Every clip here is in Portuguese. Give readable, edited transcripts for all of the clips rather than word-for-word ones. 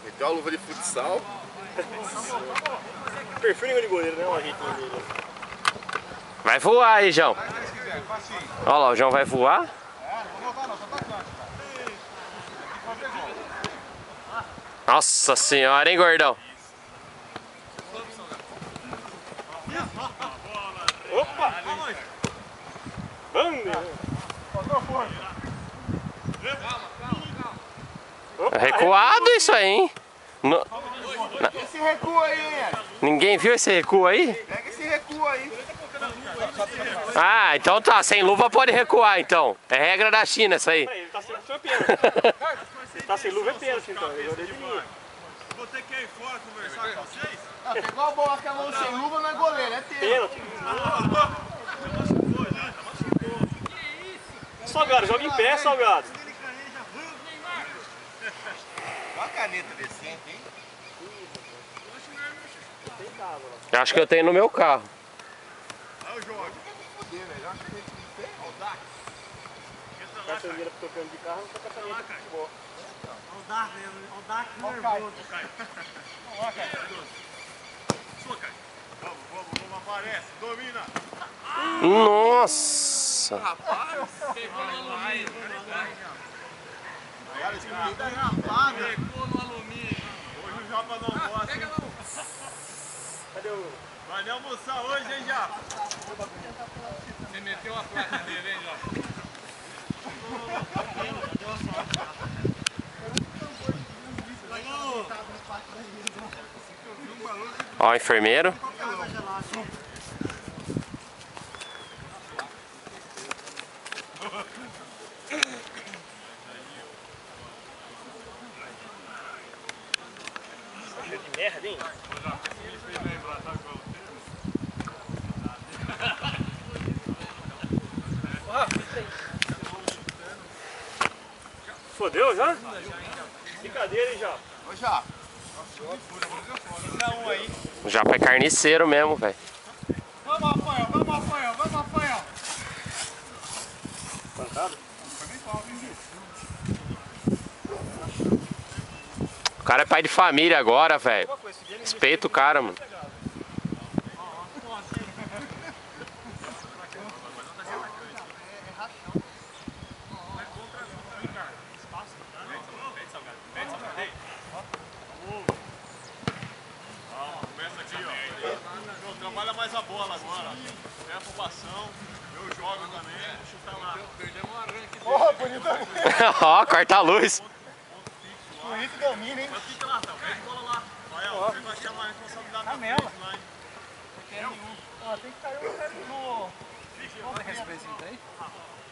Meteu a luva de futsal. Perfil de goleiro, né? O jeitinho dele. Vai voar aí, João. Olha lá, o João vai voar. Nossa senhora, hein, gordão? Opa! É recuado isso aí, hein? Esse recuo aí, hein? Ninguém viu esse recuo aí? Pega esse recuo aí. Ah, então tá. Sem luva pode recuar, então. É regra da China isso aí. Ele tá sem luva, é pênalti. Ele tá sem luva, é pênalti, então. Ele é de linha. Vou ter que ir fora conversar com vocês? Pegou a bola com a mão sem luva, não é goleiro, é teu. Pênalti. Salgado, joga em pé, Salgado. Olha a caneta decente, hein? Acho que eu tenho no meu carro. Olha o jogo. Caçangueira tocando de carro, não toca caneta de futebol. Olha o Dark nervoso. Olha, Caio. Sua, Caio. Vamos, aparece. Domina. Nossa! Rapaz! Cara, esse menino tá enrapado. Pegou no alumínio. Hoje o Japa não gosta. Pega não. Cadê o... Vai nem almoçar hoje, hein, Japa? Você meteu a placa dele, hein, Japa? Ó, o enfermeiro. Cheio de merda, hein? Fodeu já? Brincadeira, hein, já? Ô, já. O Japa é carniceiro mesmo, velho. Vamos, Rafael, vamos, Rafael, vamos, Rafael. Pancado? O cara é pai de família agora, velho. Respeita o cara, mano. Trabalha mais a bola agora. É a afobação. Eu jogo também. Chuta lá. Perdemos um arranque. Porra, bonito. Ó, corta a luz. Bonito domina, hein? Mas fica lá, então. Pede bola lá. Rafael, você vai chamar a responsabilidade da frente lá, hein? Tem que cair o cara no...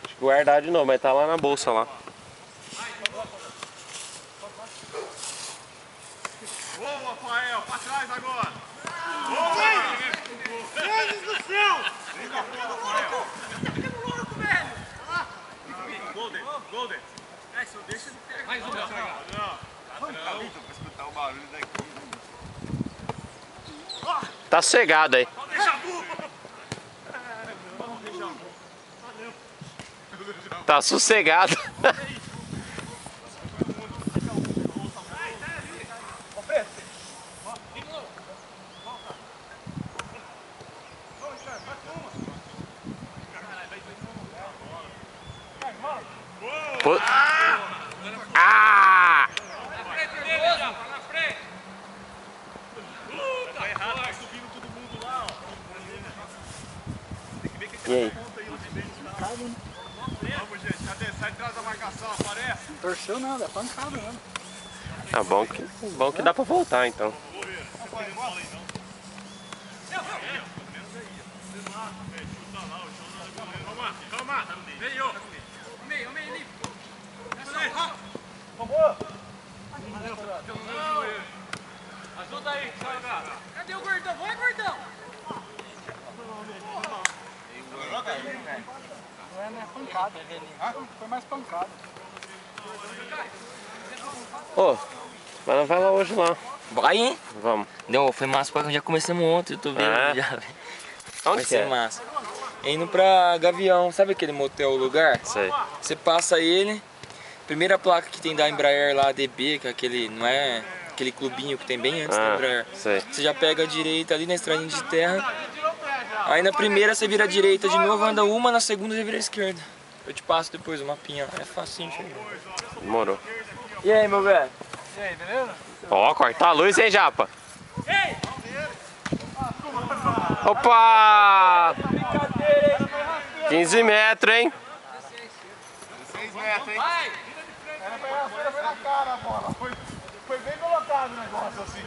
Acho que guardar de novo, mas tá lá na bolsa lá. Boa, Rafael. Pra trás agora. Boa! Deus do céu! Vem cá fora, Rafael. Tá ficando louco, velho. Golden, Golden. É, se eu deixo ele pega. Mais um, Padrão. Pra escutar o barulho daqui. Tá sossegado aí. Deixa a bola. Tá sossegado. Pô. Ah! Tá subindo todo mundo lá, ó. Tem que ver que E aí? Vamos, gente. Cadê? Sai atrás da marcação, aparece. Torceu nada, é pancada mesmo. Tá bom que dá pra voltar então. Calma, meio. Meio, ali. Ajuda aí, Salgado. Cadê o gordão? Vai, gordão. Não é pancada. Foi mais pancada. Ô, mas não vai lá hoje lá. Vai, hein? Vamos. Não, foi massa porque já começamos ontem, eu tô vendo É? já. Onde Vai que ser é? massa. Indo pra Gavião, sabe aquele motel lugar? Sei. Você passa ele, primeira placa que tem da Embraer lá, DB, que é aquele, não é aquele clubinho que tem bem antes Ah, da Embraer. sei. Você já pega a direita ali na estradinha de terra. Aí na primeira você vira a direita de novo, anda uma, na segunda você vira a esquerda. Eu te passo depois o mapinha. É facinho, chegar. Demorou. E aí, meu velho? E aí, beleza? Ó, cortar a luz, hein, Japa? Opa! 15 metros, hein? 6 metros, hein? Foi na cara a bola. Foi bem colocado o negócio assim.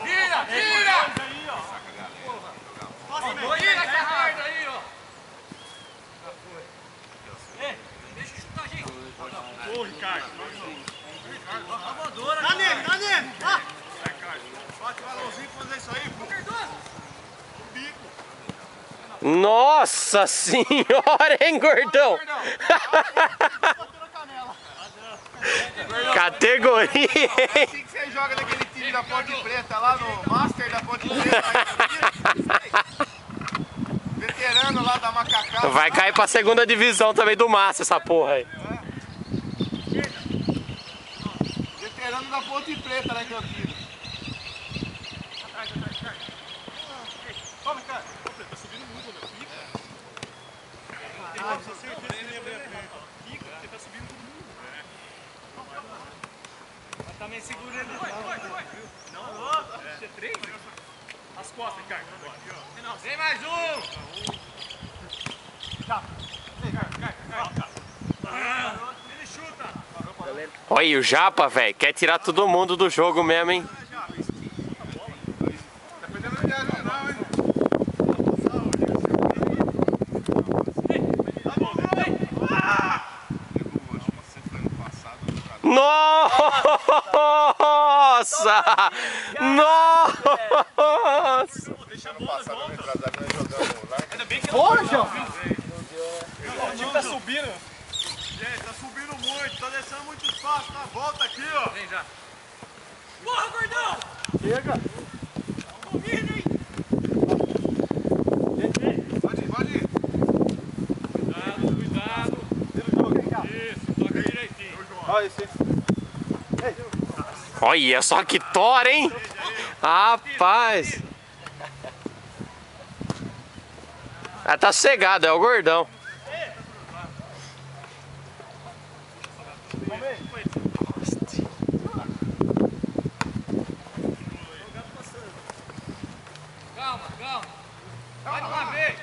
Tira! Tira essa raiva aí, ó! Deixa eu chutar, gente! Ô, Ricardo! Dá nele! Dá! Bate o balãozinho pra fazer isso aí, pô! Nossa senhora, hein, gordão? Categoria, hein? Assim que você joga naquele time da Ponte Preta lá no Master da Ponte Preta. Veterano lá da Macacá. Vai cair pra segunda divisão também do Massa essa porra aí. Veterano da Ponte Preta, né, que eu tiro. Toma, cara. Tá subindo muito, meu. Fica. Você certeza que ele abriu a frente. Fica, porque tá subindo todo mundo. Mas também segura ele. Não, é 3? As costas, Ricardo. Vem mais um! Ele chuta! Olha aí, o Japa, velho, quer tirar todo mundo do jogo mesmo, hein? Tá perdendo viagem não, hein? Nossa! Nossa! Porra, João! O time tá subindo. Gente, tá subindo muito, tá deixando muito espaço. Tá, volta aqui, ó. Vem já. Porra, gordão! Chega! Domina, hein? Pode ir. Cuidado. Isso, toca direitinho. Olha esse. Olha só que tora, hein? Rapaz! Ah, tá sossegado, é o gordão. Calma. Vai de uma vez.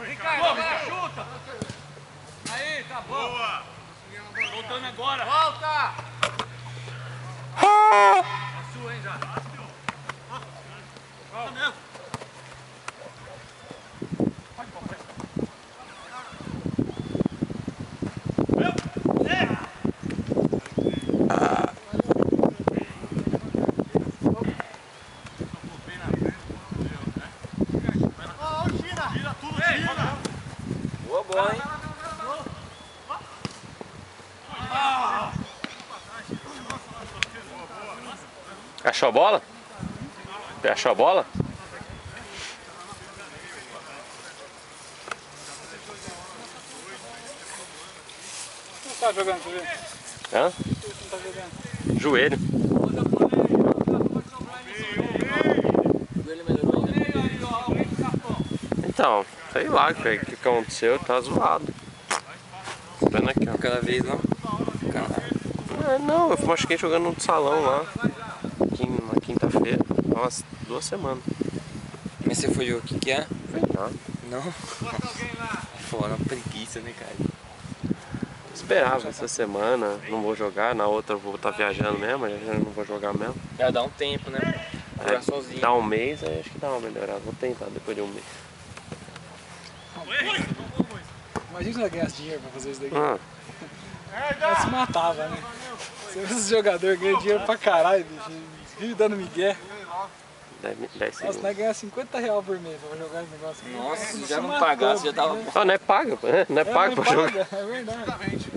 Ricardo, agora chuta. Aí, tá bom. Boa. Voltando agora. Volta. É sua, hein, já. Volta mesmo. Boa bola, hein? Achou a bola? Achou a bola? Não tá jogando, deixa eu ver. Hã? Não tá jogando. Joelho. Então, sei lá o que aconteceu, tá zoado. Vendo aqui, ó. Aquela vez lá. Não, eu machuquei jogando no salão lá. Na quinta-feira. Nossa, 2 semanas. Mas você foi o que é? Foi nada. Não? Fora, uma preguiça, né, cara? Esperava essa semana, não vou jogar, na outra eu vou estar viajando mesmo, já não vou jogar mesmo. Já dá um tempo, né? Jogar sozinho. Dá um mês, aí acho que dá uma melhorada. Vou tentar depois de um mês. Imagina se ela ganhasse dinheiro pra fazer isso daqui. Ah, Ela se matava, né? Você vê esses jogadores ganham dinheiro pra caralho, bicho. Vive dando migué. 10 Nossa, segundos. nós ganhamos R$50 por mês pra jogar esse negócio. Nossa, Se se já não matou, pagasse, já tava né? bom. Não é pago, não é pago pra jogar. É verdade.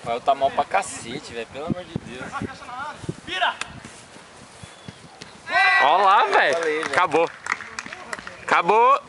Rafael tá mal pra cacete, velho. Pelo amor de Deus. Vira! Ó lá, velho. Acabou. Acabou.